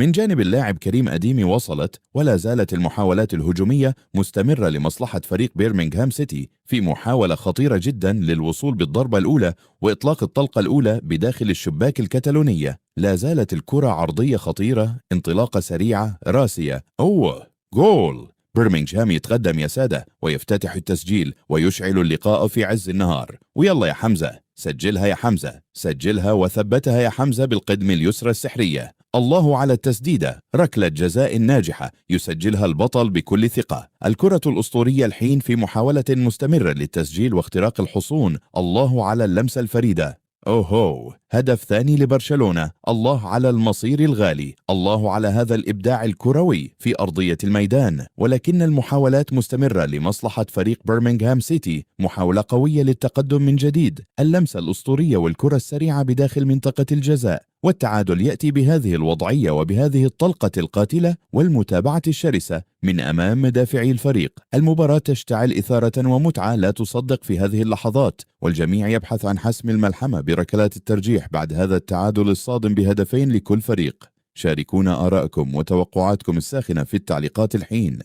من جانب اللاعب كريم أديمي وصلت ولا زالت المحاولات الهجومية مستمرة لمصلحة فريق بيرمنغهام سيتي في محاولة خطيرة جدا للوصول بالضربة الأولى وإطلاق الطلقة الأولى بداخل الشباك الكتالونية. لا زالت الكرة عرضية خطيرة، انطلاقة سريعة راسية، جول. برمنغهام يتقدم يا سادة ويفتتح التسجيل ويشعل اللقاء في عز النهار. ويلا يا حمزة، سجلها يا حمزة، سجلها وثبتها يا حمزة بالقدم اليسرى السحرية. الله على التسديدة، ركلة جزاء ناجحة يسجلها البطل بكل ثقة. الكرة الأسطورية الحين في محاولة مستمرة للتسجيل واختراق الحصون. الله على اللمسة الفريدة. أوهو، هدف ثاني لبرشلونة. الله على المصير الغالي، الله على هذا الإبداع الكروي في أرضية الميدان. ولكن المحاولات مستمرة لمصلحة فريق برمنغهام سيتي، محاولة قوية للتقدم من جديد، اللمسة الأسطورية والكرة السريعة بداخل منطقة الجزاء، والتعادل يأتي بهذه الوضعية وبهذه الطلقة القاتلة والمتابعة الشرسة من أمام مدافعي الفريق. المباراة تشتعل إثارة ومتعة لا تصدق في هذه اللحظات، والجميع يبحث عن حسم الملحمة بركلات الترجيح بعد هذا التعادل الصادم بهدفين لكل فريق. شاركونا آراءكم وتوقعاتكم الساخنة في التعليقات الحين.